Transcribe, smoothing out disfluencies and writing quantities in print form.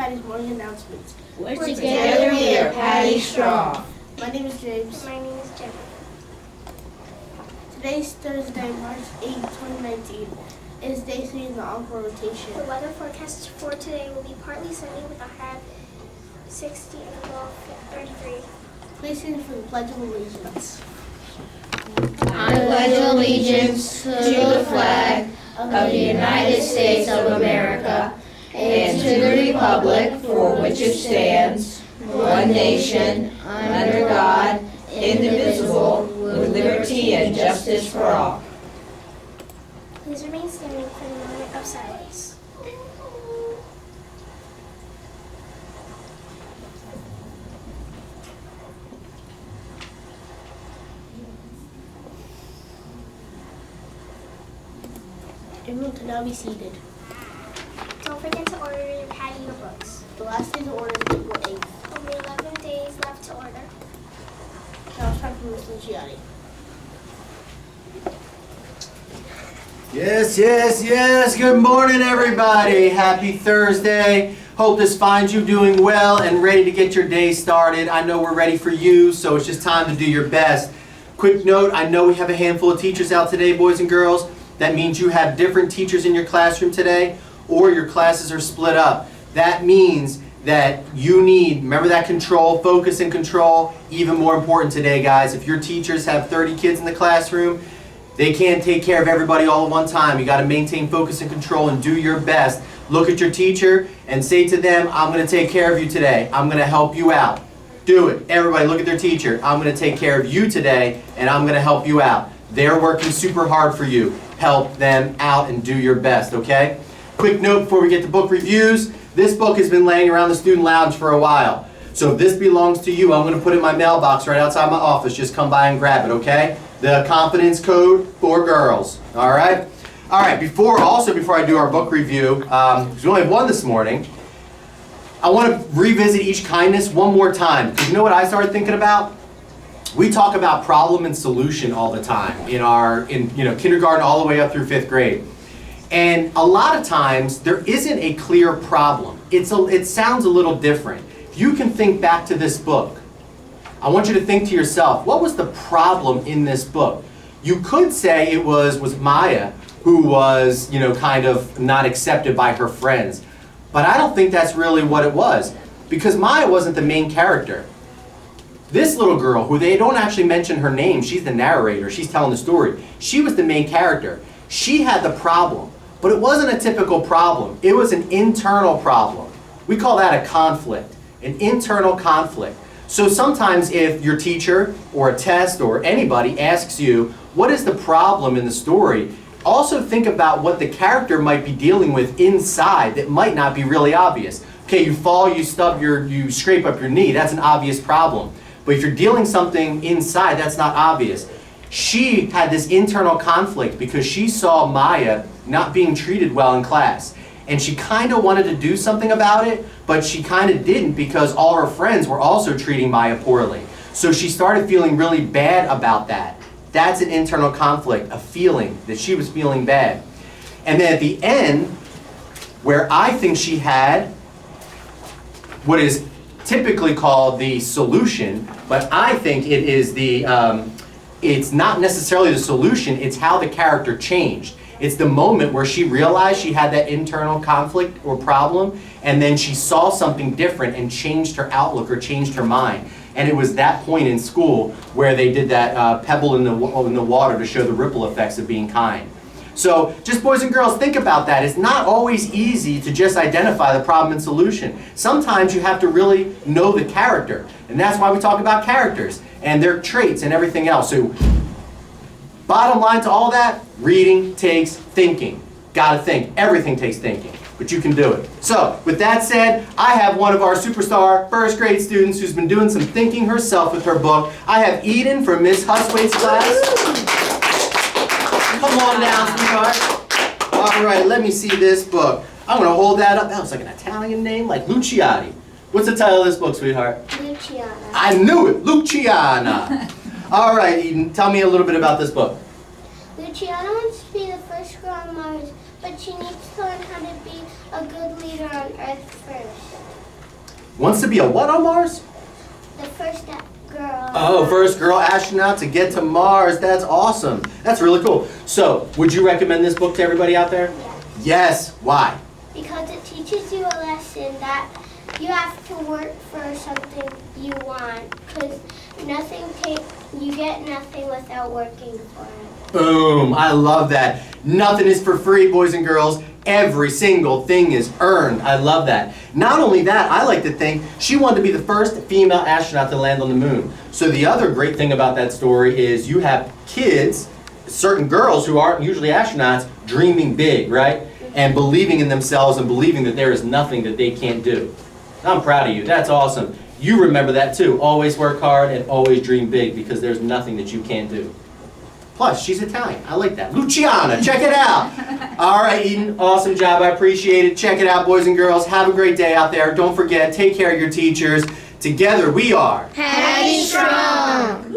Patty's morning announcements. We're together we are Patty Strong. My name is James. My name is Jenna. Today's Thursday, March 8, 2019. It is day 3 in the encore rotation. The weather forecast for today will be partly sunny with a high of 60 and a low of 33. Please stand for the Pledge of Allegiance. I pledge allegiance to the flag of the United States of America and to the republic for which it stands, one nation, under God, indivisible, with liberty and justice for all. Please remain standing for the moment of silence. Everyone can now be seated. Don't forget to order your Patty books. The last day to order is April 8th. Only 11 days left to order. Now it's time for Ms. Luciani. Yes. Good morning, everybody. Happy Thursday. Hope this finds you doing well and ready to get your day started. I know we're ready for you, so it's just time to do your best. Quick note, I know we have a handful of teachers out today, boys and girls. That means you have different teachers in your classroom today, or your classes are split up. That means that you need, remember that control, focus and control, even more important today, guys. If your teachers have 30 kids in the classroom, they can't take care of everybody all at one time. You got to maintain focus and control and do your best. Look at your teacher and say to them, I'm going to take care of you today. I'm going to help you out. Do it. Everybody look at their teacher. I'm going to take care of you today and I'm going to help you out. They're working super hard for you. Help them out and do your best, okay? Quick note before we get to book reviews. This book has been laying around the student lounge for a while. So if this belongs to you, I'm going to put it in my mailbox right outside my office. Just come by and grab it, okay? The confidence code for girls, all right? All right, before I do our book review, because we only have one this morning, I want to revisit each kindness one more time. Because you know what I started thinking about? We talk about problem and solution all the time in kindergarten all the way up through 5th grade. And a lot of times there isn't a clear problem. It sounds a little different. If you can think back to this book, I want you to think to yourself, what was the problem in this book? You could say it was Maya who was, kind of not accepted by her friends. But I don't think that's really what it was, because Maya wasn't the main character. This little girl, who they don't actually mention her name, she's the narrator, she's telling the story. She was the main character. She had the problem, but it wasn't a typical problem. It was an internal problem. We call that a conflict, an internal conflict. So sometimes if your teacher or a test or anybody asks you, what is the problem in the story? Also think about what the character might be dealing with inside that might not be really obvious. Okay, you fall, you scrape up your knee, that's an obvious problem. But if you're dealing something inside, that's not obvious. She had this internal conflict because she saw Maya not being treated well in class. And she kind of wanted to do something about it, but she kind of didn't because all her friends were also treating Maya poorly. So she started feeling really bad about that. That's an internal conflict, a feeling that she was feeling bad. And then at the end, where I think she had what is typically called the solution, but I think it is it's not necessarily the solution, it's how the character changed. It's the moment where she realized she had that internal conflict or problem, and then she saw something different and changed her outlook or changed her mind. And it was that point in school where they did that pebble in the water to show the ripple effects of being kind. So just boys and girls, think about that. It's not always easy to just identify the problem and solution. Sometimes you have to really know the character. And that's why we talk about characters and their traits and everything else. So bottom line to all that, reading takes thinking. Gotta think. Everything takes thinking. But you can do it. So, with that said, I have one of our superstar first grade students who's been doing some thinking herself with her book. I have Eden from Miss Huswaite's class. Come on down, sweetheart. All right, let me see this book. I'm going to hold that up. That looks like an Italian name, like Luciani. What's the title of this book, sweetheart? Luciana. I knew it, Luciana. All right, Eden, tell me a little bit about this book. Luciana wants to be the first girl on Mars but she needs to learn how to be a good leader on Earth first. Wants to be a what on Mars? The first girl. Oh, first girl astronaut to get to Mars. That's awesome. That's really cool. So, would you recommend this book to everybody out there? Yes. Yes. Why? Because it teaches you a lesson that you have to work for something you want. Because you get nothing without working for it. Boom. I love that. Nothing is for free, boys and girls. Every single thing is earned. I love that. Not only that, I like to think she wanted to be the first female astronaut to land on the moon. So the other great thing about that story is you have kids, certain girls who aren't usually astronauts, dreaming big, right? And believing in themselves and believing that there is nothing that they can't do. I'm proud of you. That's awesome. You remember that too. Always work hard and always dream big because there's nothing that you can't do. Plus, she's Italian. I like that. Luciana, check it out. All right, Eden, awesome job. I appreciate it. Check it out, boys and girls. Have a great day out there. Don't forget, take care of your teachers. Together we are Patty Strong.